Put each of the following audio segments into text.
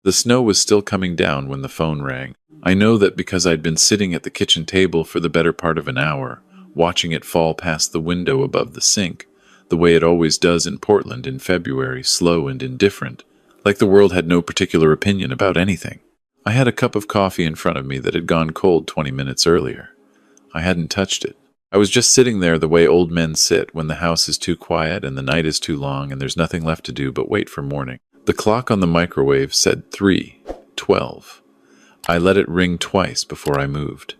The snow was still coming down when the phone rang. I know that because I'd been sitting at the kitchen table for the better part of an hour, watching it fall past the window above the sink, the way it always does in Portland in February, slow and indifferent, like the world had no particular opinion about anything. I had a cup of coffee in front of me that had gone cold 20 minutes earlier. I hadn't touched it. I was just sitting there the way old men sit when the house is too quiet and the night is too long and there's nothing left to do but wait for morning. The clock on the microwave said 3:12. I let it ring twice before I moved.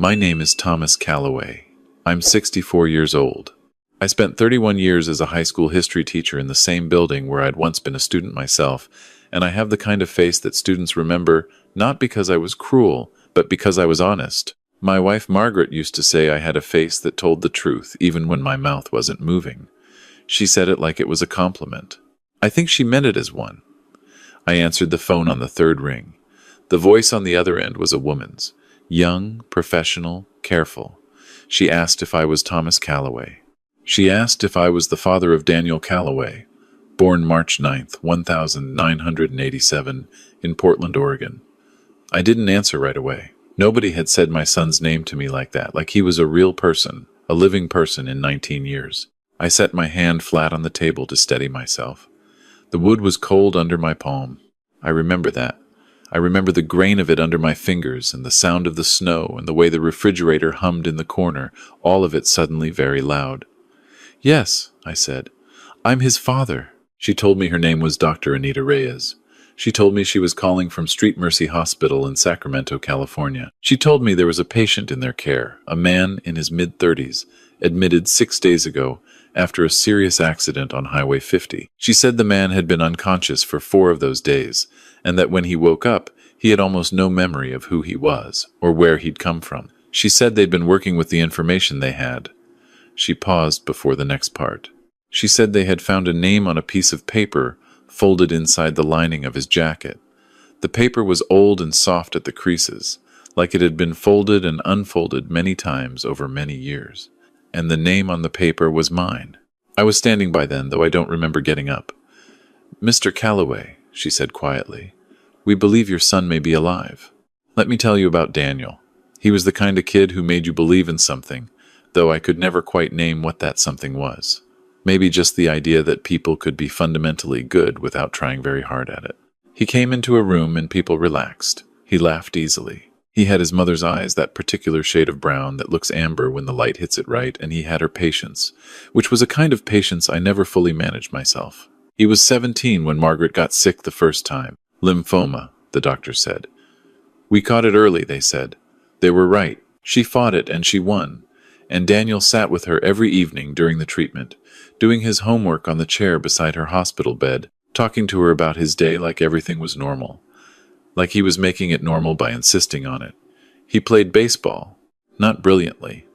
My name is Thomas Calloway. I'm 64 years old. I spent 31 years as a high school history teacher in the same building where I'd once been a student myself, and I have the kind of face that students remember not because I was cruel, but because I was honest. My wife Margaret used to say I had a face that told the truth even when my mouth wasn't moving. She said it like it was a compliment. I think she meant it as one. I answered the phone on the third ring. The voice on the other end was a woman's. Young, professional, careful. She asked if I was Thomas Calloway. She asked if I was the father of Daniel Calloway, born March 9th, 1987, in Portland, Oregon. I didn't answer right away. Nobody had said my son's name to me like that, like he was a real person, a living person in 19 years. I set my hand flat on the table to steady myself. The wood was cold under my palm. I remember that. I remember the grain of it under my fingers and the sound of the snow and the way the refrigerator hummed in the corner, all of it suddenly very loud. "Yes," I said. "I'm his father." She told me her name was Dr. Anita Reyes. She told me she was calling from Street Mercy Hospital in Sacramento, California. She told me there was a patient in their care, a man in his mid-30s, admitted 6 days ago after a serious accident on Highway 50. She said the man had been unconscious for 4 of those days, and that when he woke up, he had almost no memory of who he was or where he'd come from. She said they'd been working with the information they had. She paused before the next part. She said they had found a name on a piece of paper folded inside the lining of his jacket. The paper was old and soft at the creases, like it had been folded and unfolded many times over many years. And the name on the paper was mine. I was standing by then, though I don't remember getting up. "Mr. Calloway," she said quietly, "we believe your son may be alive. Let me tell you about Daniel. He was the kind of kid who made you believe in something, though I could never quite name what that something was. Maybe just the idea that people could be fundamentally good without trying very hard at it. He came into a room and people relaxed. He laughed easily. He had his mother's eyes, that particular shade of brown that looks amber when the light hits it right, and he had her patience, which was a kind of patience I never fully managed myself. He was 17 when Margaret got sick the first time. Lymphoma, the doctor said. We caught it early, they said. They were right. She fought it and she won. And Daniel sat with her every evening during the treatment, doing his homework on the chair beside her hospital bed, talking to her about his day like everything was normal. Like he was making it normal by insisting on it. He played baseball, not brilliantly,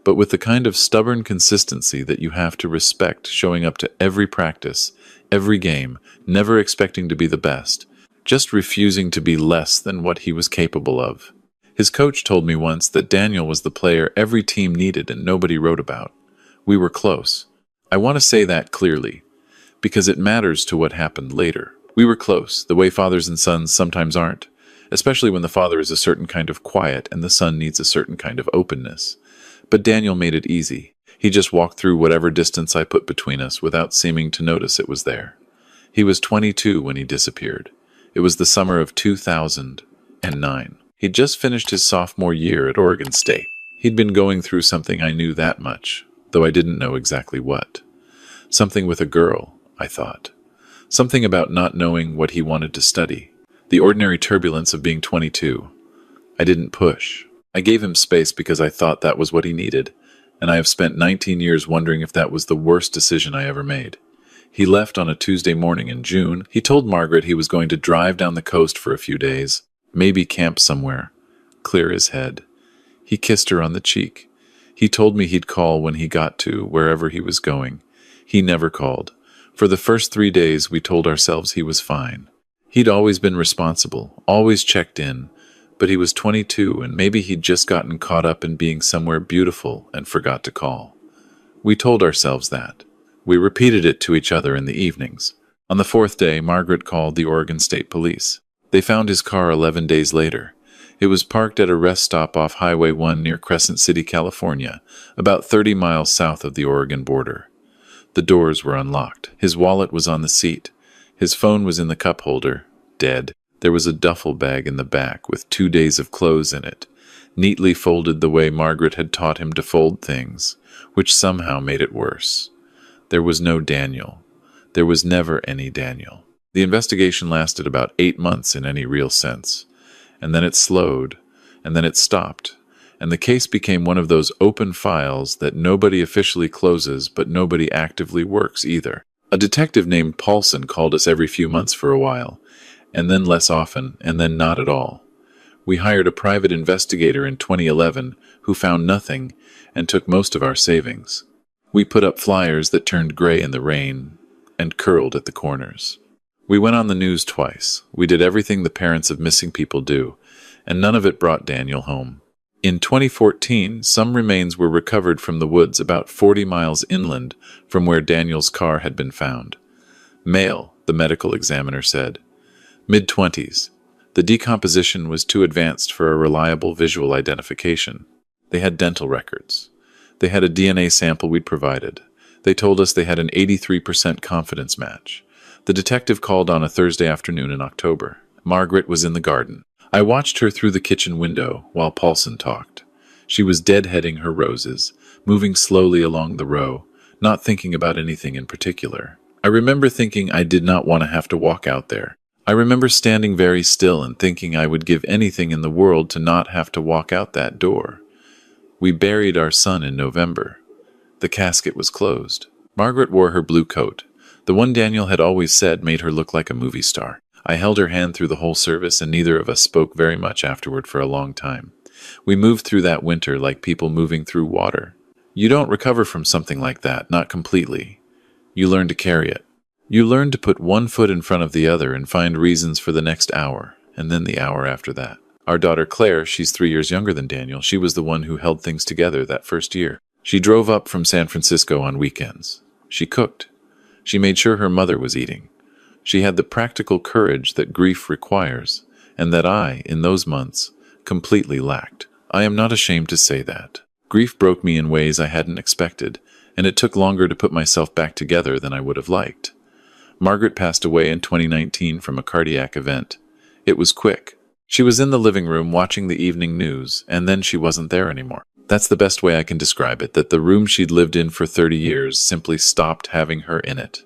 but with the kind of stubborn consistency that you have to respect, showing up to every practice, every game, never expecting to be the best, just refusing to be less than what he was capable of. His coach told me once that Daniel was the player every team needed and nobody wrote about. We were close. I want to say that clearly, because it matters to what happened later. We were close, the way fathers and sons sometimes aren't, especially when the father is a certain kind of quiet and the son needs a certain kind of openness. But Daniel made it easy. He just walked through whatever distance I put between us without seeming to notice it was there. He was 22 when he disappeared. It was the summer of 2009. He'd just finished his sophomore year at Oregon State. He'd been going through something, I knew that much, though I didn't know exactly what. Something with a girl, I thought. Something about not knowing what he wanted to study. The ordinary turbulence of being 22. I didn't push. I gave him space because I thought that was what he needed, and I have spent 19 years wondering if that was the worst decision I ever made. He left on a Tuesday morning in June. He told Margaret he was going to drive down the coast for a few days, maybe camp somewhere, clear his head. He kissed her on the cheek. He told me he'd call when he got to wherever he was going. He never called. For the first 3 days, we told ourselves he was fine. He'd always been responsible, always checked in, but he was 22 and maybe he'd just gotten caught up in being somewhere beautiful and forgot to call. We told ourselves that. We repeated it to each other in the evenings. On the fourth day, Margaret called the Oregon State Police. They found his car 11 days later. It was parked at a rest stop off Highway 1 near Crescent City, California, about 30 miles south of the Oregon border. The doors were unlocked. His wallet was on the seat. His phone was in the cup holder, dead. There was a duffel bag in the back with 2 days of clothes in it, neatly folded the way Margaret had taught him to fold things, which somehow made it worse. There was no Daniel. There was never any Daniel. The investigation lasted about 8 months in any real sense, and then it slowed, and then it stopped, and the case became one of those open files that nobody officially closes, but nobody actively works either. A detective named Paulson called us every few months for a while, and then less often, and then not at all. We hired a private investigator in 2011 who found nothing and took most of our savings. We put up flyers that turned gray in the rain and curled at the corners. We went on the news twice. We did everything the parents of missing people do, and none of it brought Daniel home. In 2014, some remains were recovered from the woods about 40 miles inland from where Daniel's car had been found. Male, the medical examiner said. Mid-20s. The decomposition was too advanced for a reliable visual identification. They had dental records. They had a DNA sample we'd provided. They told us they had an 83% confidence match. The detective called on a Thursday afternoon in October. Margaret was in the garden. I watched her through the kitchen window while Paulson talked. She was deadheading her roses, moving slowly along the row, not thinking about anything in particular. I remember thinking I did not want to have to walk out there. I remember standing very still and thinking I would give anything in the world to not have to walk out that door. We buried our son in November. The casket was closed. Margaret wore her blue coat. The one Daniel had always said made her look like a movie star. I held her hand through the whole service, and neither of us spoke very much afterward for a long time. We moved through that winter like people moving through water. You don't recover from something like that, not completely. You learn to carry it. You learn to put one foot in front of the other and find reasons for the next hour, and then the hour after that. Our daughter Claire, she's 3 years younger than Daniel, she was the one who held things together that first year. She drove up from San Francisco on weekends. She cooked. She made sure her mother was eating. She had the practical courage that grief requires, and that I, in those months, completely lacked. I am not ashamed to say that. Grief broke me in ways I hadn't expected, and it took longer to put myself back together than I would have liked. Margaret passed away in 2019 from a cardiac event. It was quick. She was in the living room watching the evening news, and then she wasn't there anymore. That's the best way I can describe it, that the room she'd lived in for 30 years simply stopped having her in it.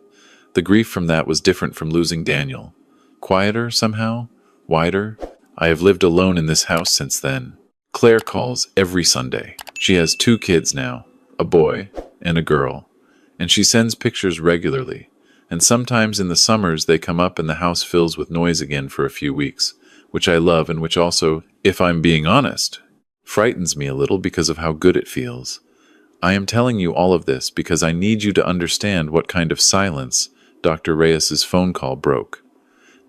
The grief from that was different from losing Daniel. Quieter, somehow? Wider? I have lived alone in this house since then. Claire calls every Sunday. She has 2 kids now, a boy and a girl, and she sends pictures regularly. And sometimes in the summers they come up and the house fills with noise again for a few weeks, which I love and which also, if I'm being honest, frightens me a little because of how good it feels. I am telling you all of this because I need you to understand what kind of silence Dr. Reyes's phone call broke.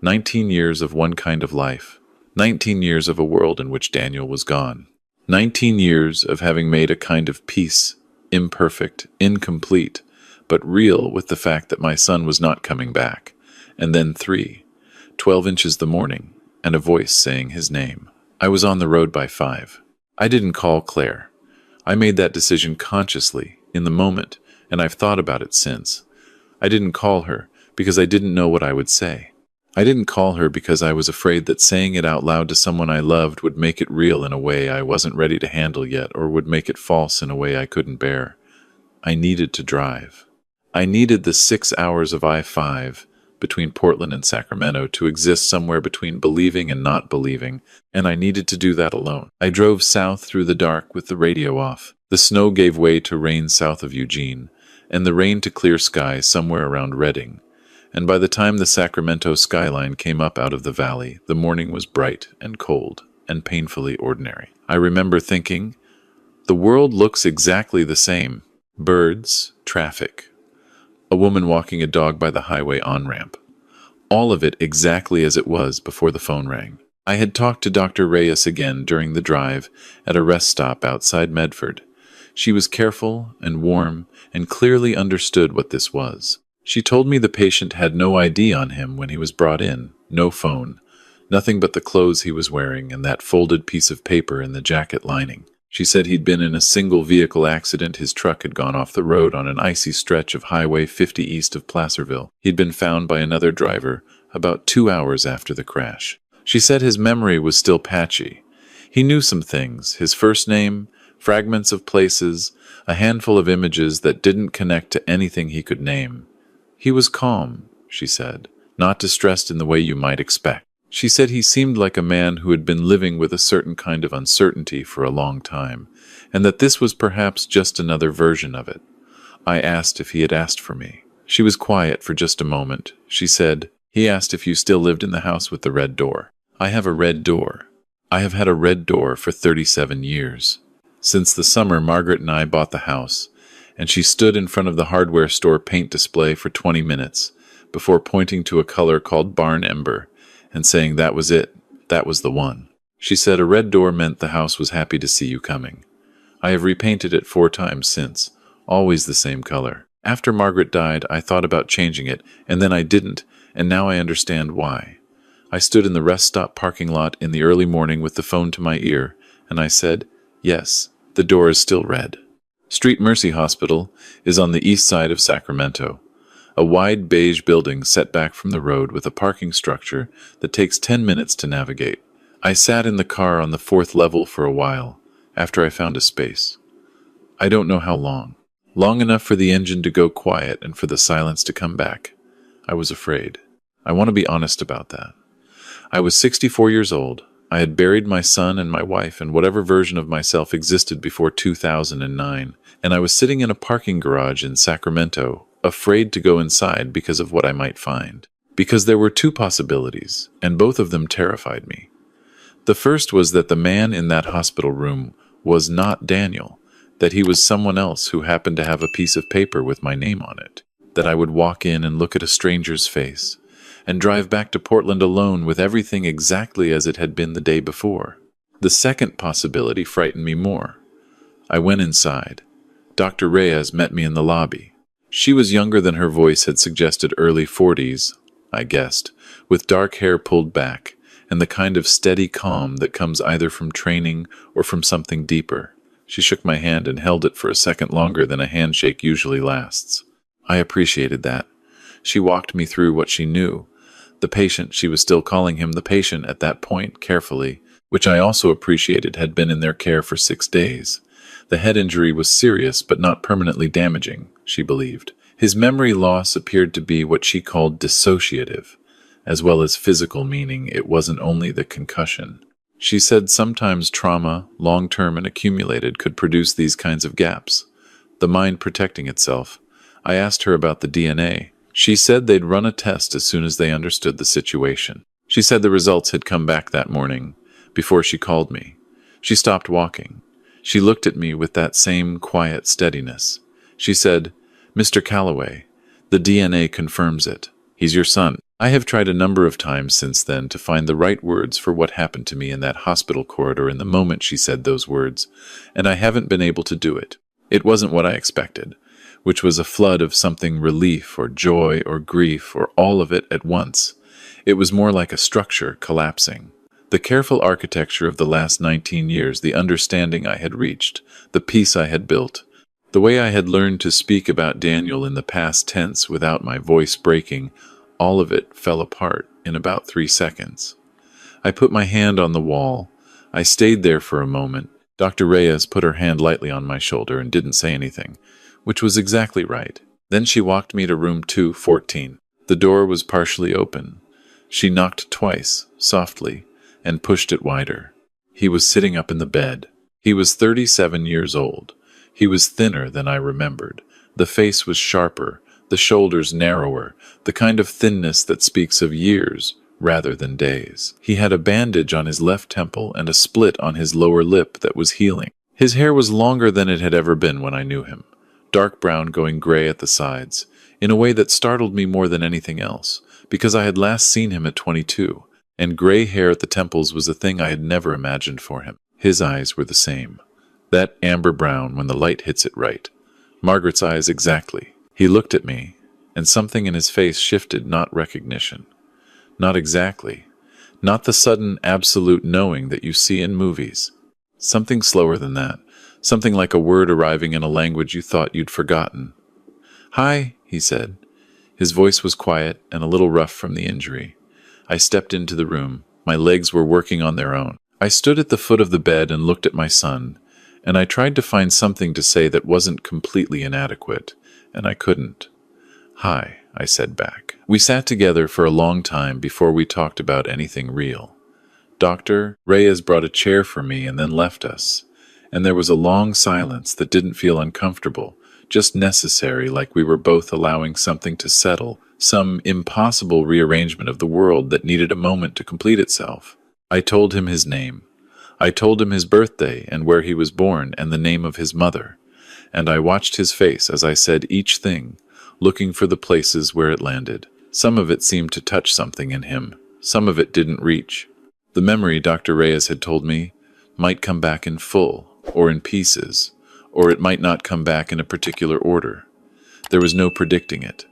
19 years of one kind of life. 19 years of a world in which Daniel was gone. 19 years of having made a kind of peace, imperfect, incomplete, but real with the fact that my son was not coming back. And then 12 inches the morning, and a voice saying his name. I was on the road by 5. I didn't call Claire. I made that decision consciously, in the moment, and I've thought about it since. I didn't call her because I didn't know what I would say. I didn't call her because I was afraid that saying it out loud to someone I loved would make it real in a way I wasn't ready to handle yet, or would make it false in a way I couldn't bear. I needed to drive. I needed the 6 hours of I-5 between Portland and Sacramento to exist somewhere between believing and not believing, and I needed to do that alone. I drove south through the dark with the radio off. The snow gave way to rain south of Eugene, and the rain to clear skies somewhere around Redding. And by the time the Sacramento skyline came up out of the valley, the morning was bright and cold and painfully ordinary. I remember thinking, the world looks exactly the same. Birds, traffic, a woman walking a dog by the highway on-ramp. All of it exactly as it was before the phone rang. I had talked to Dr. Reyes again during the drive at a rest stop outside Medford. She was careful and warm and clearly understood what this was. She told me the patient had no ID on him when he was brought in, no phone, nothing but the clothes he was wearing and that folded piece of paper in the jacket lining. She said he'd been in a single vehicle accident. His truck had gone off the road on an icy stretch of Highway 50 east of Placerville. He'd been found by another driver about 2 hours after the crash. She said his memory was still patchy. He knew some things, his first name, fragments of places, a handful of images that didn't connect to anything he could name. He was calm, she said, not distressed in the way you might expect. She said he seemed like a man who had been living with a certain kind of uncertainty for a long time, and that this was perhaps just another version of it. I asked if he had asked for me. She was quiet for just a moment. She said, "He asked if you still lived in the house with the red door." "I have a red door. I have had a red door for 37 years. Since the summer Margaret and I bought the house, and she stood in front of the hardware store paint display for 20 minutes before pointing to a color called barn ember and saying that was it, that was the one. She said a red door meant the house was happy to see you coming. I have repainted it 4 times since, always the same color. After Margaret died, I thought about changing it, and then I didn't, and now I understand why. I stood in the rest stop parking lot in the early morning with the phone to my ear, and I said, yes, the door is still red. Street Mercy Hospital is on the east side of Sacramento, a wide beige building set back from the road with a parking structure that takes 10 minutes to navigate. I sat in the car on the 4th level for a while, after I found a space. I don't know how long. Long enough for the engine to go quiet and for the silence to come back. I was afraid. I want to be honest about that. I was 64 years old. I had buried my son and my wife and whatever version of myself existed before 2009, and I was sitting in a parking garage in Sacramento, afraid to go inside because of what I might find. Because there were 2 possibilities, and both of them terrified me. The first was that the man in that hospital room was not Daniel, that he was someone else who happened to have a piece of paper with my name on it, that I would walk in and look at a stranger's face, and drive back to Portland alone with everything exactly as it had been the day before. The second possibility frightened me more. I went inside. Dr. Reyes met me in the lobby. She was younger than her voice had suggested, early 40s, I guessed, with dark hair pulled back, and the kind of steady calm that comes either from training or from something deeper. She shook my hand and held it for a second longer than a handshake usually lasts. I appreciated that. She walked me through what she knew. The patient, she was still calling him the patient at that point, carefully, which I also appreciated had been in their care for 6 days. The head injury was serious but not permanently damaging, she believed. His memory loss appeared to be what she called dissociative, as well as physical, meaning it wasn't only the concussion. She said sometimes trauma, long-term and accumulated, could produce these kinds of gaps, the mind protecting itself. I asked her about the DNA. She said they'd run a test as soon as they understood the situation. She said the results had come back that morning, before she called me. She stopped walking. She looked at me with that same quiet steadiness. She said, "Mr. Calloway, the DNA confirms it. He's your son." I have tried a number of times since then to find the right words for what happened to me in that hospital corridor in the moment she said those words, and I haven't been able to do it. It wasn't what I expected, which was a flood of something, relief or joy or grief or all of it at once. It was more like a structure collapsing. The careful architecture of the last 19 years, the understanding I had reached, the peace I had built, the way I had learned to speak about Daniel in the past tense without my voice breaking, all of it fell apart in about 3 seconds. I put my hand on the wall. I stayed there for a moment. Dr. Reyes put her hand lightly on my shoulder and didn't say anything, which was exactly right. Then she walked me to room 214. The door was partially open. She knocked twice, softly, and pushed it wider. He was sitting up in the bed. He was 37 years old. He was thinner than I remembered. The face was sharper, the shoulders narrower, the kind of thinness that speaks of years rather than days. He had a bandage on his left temple and a split on his lower lip that was healing. His hair was longer than it had ever been when I knew him, dark brown going gray at the sides, in a way that startled me more than anything else, because I had last seen him at 22, and gray hair at the temples was a thing I had never imagined for him. His eyes were the same. That amber brown when the light hits it right. Margaret's eyes exactly. He looked at me, and something in his face shifted, not recognition. Not exactly. Not the sudden, absolute knowing that you see in movies. Something slower than that. Something like a word arriving in a language you thought you'd forgotten. "Hi," he said. His voice was quiet and a little rough from the injury. I stepped into the room. My legs were working on their own. I stood at the foot of the bed and looked at my son, and I tried to find something to say that wasn't completely inadequate, and I couldn't. "Hi," I said back. We sat together for a long time before we talked about anything real. Dr. Reyes brought a chair for me and then left us, and there was a long silence that didn't feel uncomfortable, just necessary, like we were both allowing something to settle, some impossible rearrangement of the world that needed a moment to complete itself. I told him his name. I told him his birthday and where he was born and the name of his mother, and I watched his face as I said each thing, looking for the places where it landed. Some of it seemed to touch something in him. Some of it didn't reach. The memory, Dr. Reyes had told me, might come back in full, or in pieces, or it might not come back in a particular order. There was no predicting it.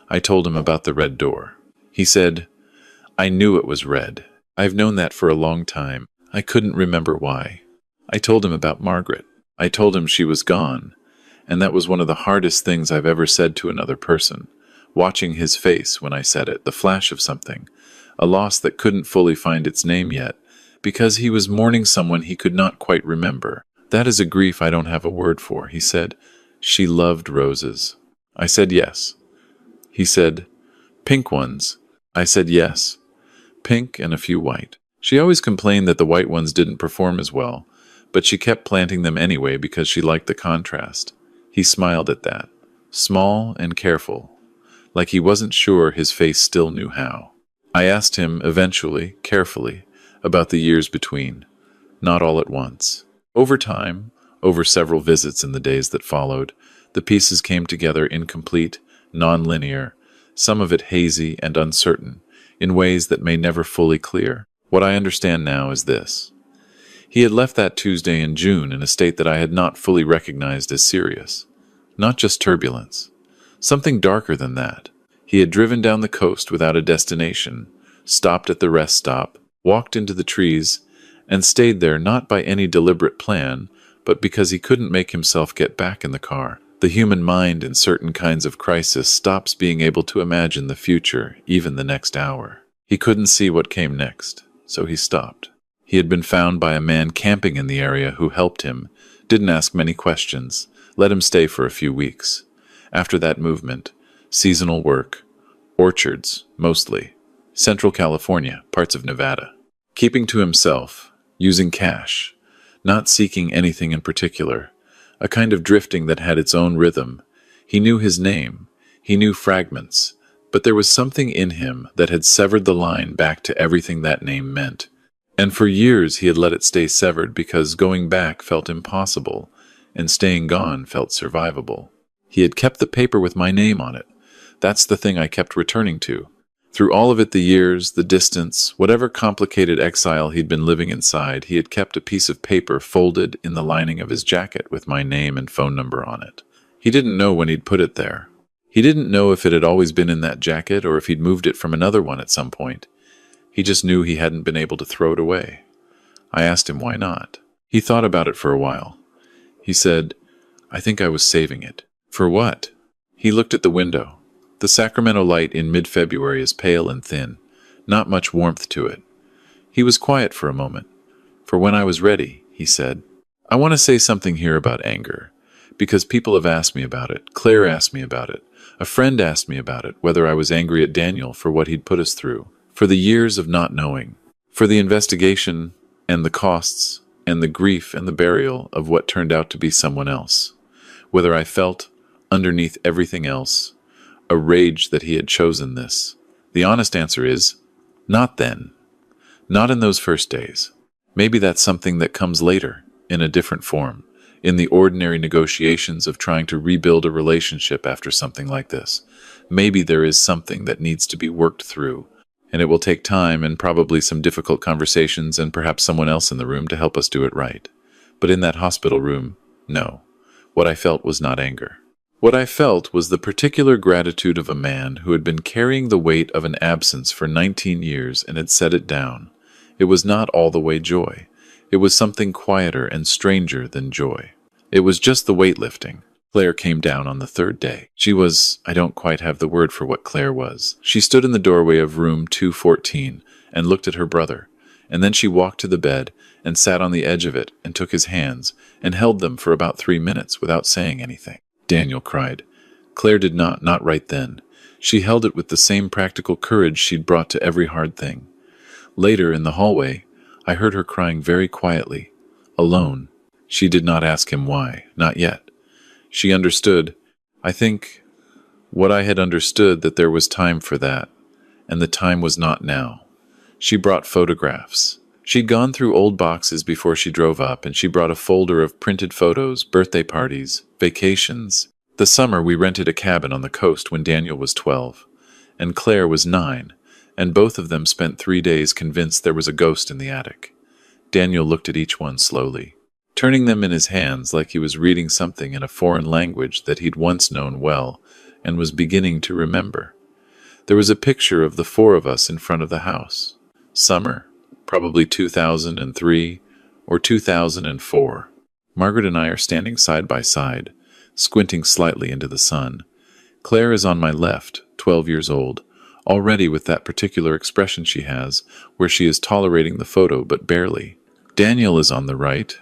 I told him about the red door. He said, "I knew it was red. I've known that for a long time. I couldn't remember why." I told him about Margaret. I told him she was gone, and that was one of the hardest things I've ever said to another person. Watching his face when I said it, the flash of something, a loss that couldn't fully find its name yet, because he was mourning someone he could not quite remember. "That is a grief I don't have a word for," he said. "She loved roses." I said yes. He said, "Pink ones." I said yes. Pink and a few white. She always complained that the white ones didn't perform as well, but she kept planting them anyway because she liked the contrast. He smiled at that, small and careful, like he wasn't sure his face still knew how. I asked him, eventually, carefully, about the years between. Not all at once. Over time, over several visits in the days that followed, the pieces came together incomplete, non-linear, some of it hazy and uncertain, in ways that may never fully clear. What I understand now is this. He had left that Tuesday in June in a state that I had not fully recognized as serious. Not just turbulence. Something darker than that. He had driven down the coast without a destination, stopped at the rest stop, walked into the trees, and stayed there not by any deliberate plan, but because he couldn't make himself get back in the car. The human mind in certain kinds of crisis stops being able to imagine the future, even the next hour. He couldn't see what came next, so he stopped. He had been found by a man camping in the area who helped him, didn't ask many questions, let him stay for a few weeks. After that movement, seasonal work, orchards, mostly, Central California, parts of Nevada. Keeping to himself, using cash, not seeking anything in particular, a kind of drifting that had its own rhythm. He knew his name, he knew fragments, but there was something in him that had severed the line back to everything that name meant. And for years he had let it stay severed because going back felt impossible, and staying gone felt survivable. He had kept the paper with my name on it. That's the thing I kept returning to. Through all of it, the years, the distance, whatever complicated exile he'd been living inside, he had kept a piece of paper folded in the lining of his jacket with my name and phone number on it. He didn't know when he'd put it there. He didn't know if it had always been in that jacket or if he'd moved it from another one at some point. He just knew he hadn't been able to throw it away. I asked him why not. He thought about it for a while. He said, "I think I was saving it." "For what?" He looked at the window. The Sacramento light in mid-February is pale and thin, not much warmth to it. He was quiet for a moment. "For when I was ready," he said. "I want to say something here about anger, because people have asked me about it. Claire asked me about it. A friend asked me about it, whether I was angry at Daniel for what he'd put us through, for the years of not knowing, for the investigation and the costs and the grief and the burial of what turned out to be someone else. Whether I felt, underneath everything else, a rage that he had chosen this. The honest answer is, not then. Not in those first days. Maybe that's something that comes later, in a different form, in the ordinary negotiations of trying to rebuild a relationship after something like this. Maybe there is something that needs to be worked through, and it will take time and probably some difficult conversations and perhaps someone else in the room to help us do it right. But in that hospital room, no. What I felt was not anger. What I felt was the particular gratitude of a man who had been carrying the weight of an absence for 19 years and had set it down. It was not all the way joy. It was something quieter and stranger than joy. It was just the weight lifting. Claire came down on the third day. I don't quite have the word for what Claire was. She stood in the doorway of room 214 and looked at her brother, and then she walked to the bed and sat on the edge of it and took his hands and held them for about 3 minutes without saying anything. Daniel cried. Claire did not right then. She held it with the same practical courage she'd brought to every hard thing. Later, in the hallway, I heard her crying very quietly, alone. She did not ask him why, not yet. She understood, I think, what I had understood, that there was time for that, and the time was not now. She brought photographs. She'd gone through old boxes before she drove up, and she brought a folder of printed photos, birthday parties, vacations. The summer we rented a cabin on the coast when Daniel was 12, and Claire was 9, and both of them spent 3 days convinced there was a ghost in the attic. Daniel looked at each one slowly, turning them in his hands like he was reading something in a foreign language that he'd once known well and was beginning to remember. There was a picture of the 4 of us in front of the house. Summer, probably 2003 or 2004. Margaret and I are standing side by side, squinting slightly into the sun. Claire is on my left, 12 years old, already with that particular expression she has, where she is tolerating the photo but barely. Daniel is on the right,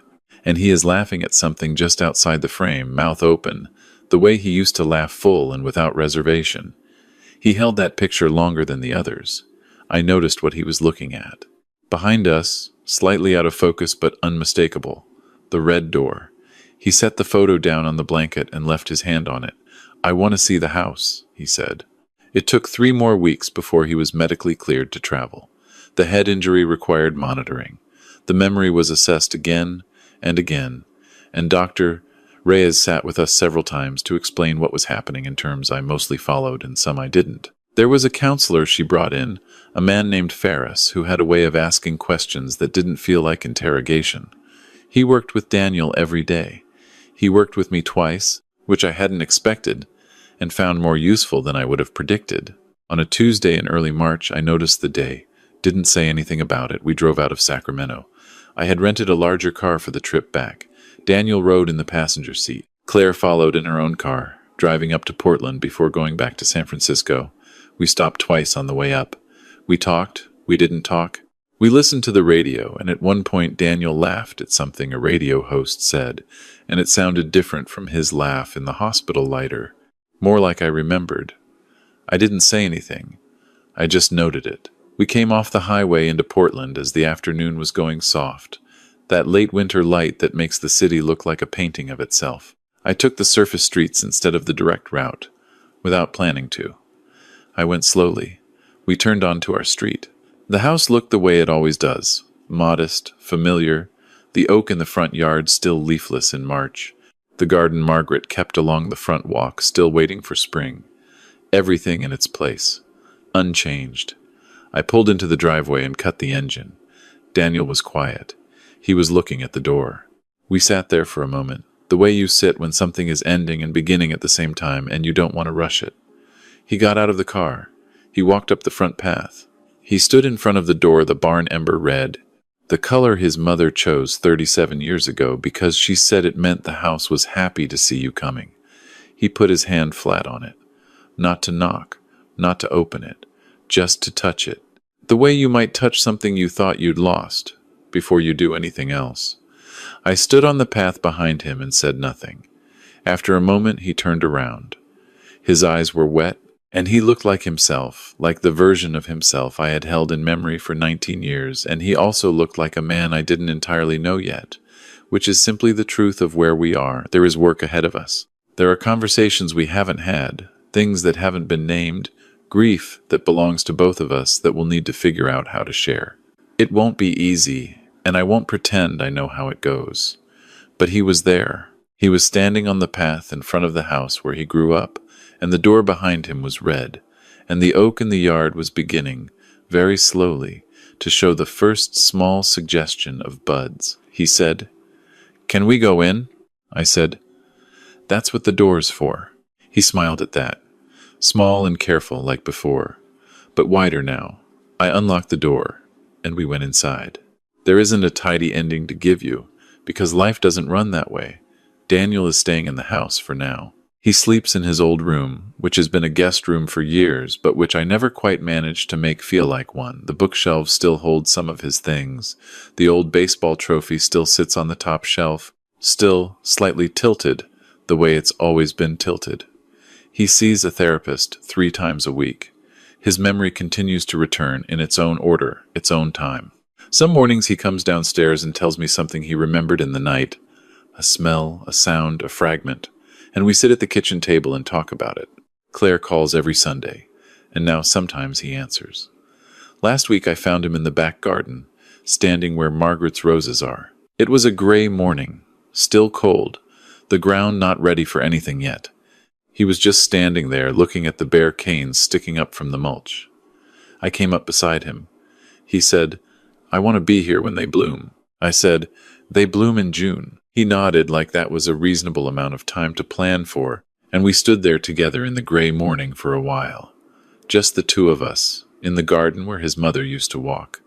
and he is laughing at something just outside the frame, mouth open, the way he used to laugh full and without reservation. He held that picture longer than the others. I noticed what he was looking at. Behind us, slightly out of focus but unmistakable, the red door. He set the photo down on the blanket and left his hand on it. I want to see the house, he said. It took 3 more weeks before he was medically cleared to travel. The head injury required monitoring. The memory was assessed again and again, and Dr. Reyes sat with us several times to explain what was happening in terms I mostly followed and some I didn't. There was a counselor she brought in, a man named Ferris, who had a way of asking questions that didn't feel like interrogation. He worked with Daniel every day. He worked with me twice, which I hadn't expected, and found more useful than I would have predicted. On a Tuesday in early March, I noticed the day. Didn't say anything about it. We drove out of Sacramento. I had rented a larger car for the trip back. Daniel rode in the passenger seat. Claire followed in her own car, driving up to Portland before going back to San Francisco. We stopped twice on the way up. We talked. We didn't talk. We listened to the radio, and at one point Daniel laughed at something a radio host said, and it sounded different from his laugh in the hospital lighter. More like I remembered. I didn't say anything. I just noted it. We came off the highway into Portland as the afternoon was going soft, that late winter light that makes the city look like a painting of itself. I took the surface streets instead of the direct route, without planning to. I went slowly. We turned onto our street. The house looked the way it always does, modest, familiar, the oak in the front yard still leafless in March, the garden Margaret kept along the front walk still waiting for spring. Everything in its place, unchanged. I pulled into the driveway and cut the engine. Daniel was quiet. He was looking at the door. We sat there for a moment, the way you sit when something is ending and beginning at the same time and you don't want to rush it. He got out of the car. He walked up the front path. He stood in front of the door, the barn ember red, the color his mother chose 37 years ago because she said it meant the house was happy to see you coming. He put his hand flat on it. Not to knock, not to open it, just to touch it. The way you might touch something you thought you'd lost, before you do anything else. I stood on the path behind him and said nothing. After a moment he turned around. His eyes were wet, and he looked like himself, like the version of himself I had held in memory for 19 years, and he also looked like a man I didn't entirely know yet, which is simply the truth of where we are. There is work ahead of us. There are conversations we haven't had, things that haven't been named, grief that belongs to both of us that we'll need to figure out how to share. It won't be easy, and I won't pretend I know how it goes. But he was there. He was standing on the path in front of the house where he grew up, and the door behind him was red, and the oak in the yard was beginning, very slowly, to show the first small suggestion of buds. He said, "Can we go in?" I said, "That's what the door's for." He smiled at that. Small and careful like before, but wider now. I unlocked the door, and we went inside. There isn't a tidy ending to give you, because life doesn't run that way. Daniel is staying in the house for now. He sleeps in his old room, which has been a guest room for years, but which I never quite managed to make feel like one. The bookshelves still hold some of his things. The old baseball trophy still sits on the top shelf, still slightly tilted, the way it's always been tilted. He sees a therapist 3 times a week. His memory continues to return in its own order, its own time. Some mornings he comes downstairs and tells me something he remembered in the night. A smell, a sound, a fragment. And we sit at the kitchen table and talk about it. Claire calls every Sunday, and now sometimes he answers. Last week I found him in the back garden, standing where Margaret's roses are. It was a gray morning, still cold, the ground not ready for anything yet. He was just standing there looking at the bare canes sticking up from the mulch. I came up beside him. He said, "I want to be here when they bloom." I said, "They bloom in June." He nodded like that was a reasonable amount of time to plan for, and we stood there together in the gray morning for a while. Just the 2 of us, in the garden where his mother used to walk.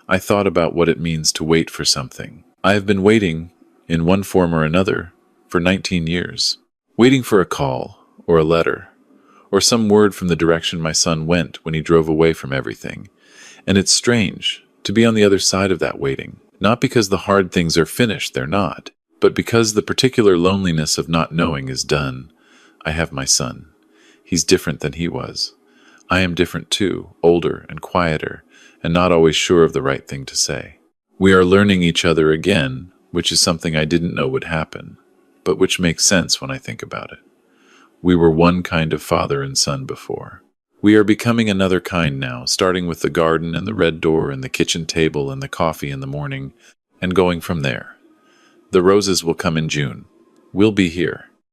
I thought about what it means to wait for something. I have been waiting, in one form or another, for 19 years. Waiting for a call, or a letter, or some word from the direction my son went when he drove away from everything. And it's strange to be on the other side of that waiting. Not because the hard things are finished, they're not, but because the particular loneliness of not knowing is done. I have my son. He's different than he was. I am different too, older and quieter, and not always sure of the right thing to say. We are learning each other again, which is something I didn't know would happen, but which makes sense when I think about it. We were one kind of father and son before. We are becoming another kind now, starting with the garden and the red door and the kitchen table and the coffee in the morning, and going from there. The roses will come in June. We'll be here.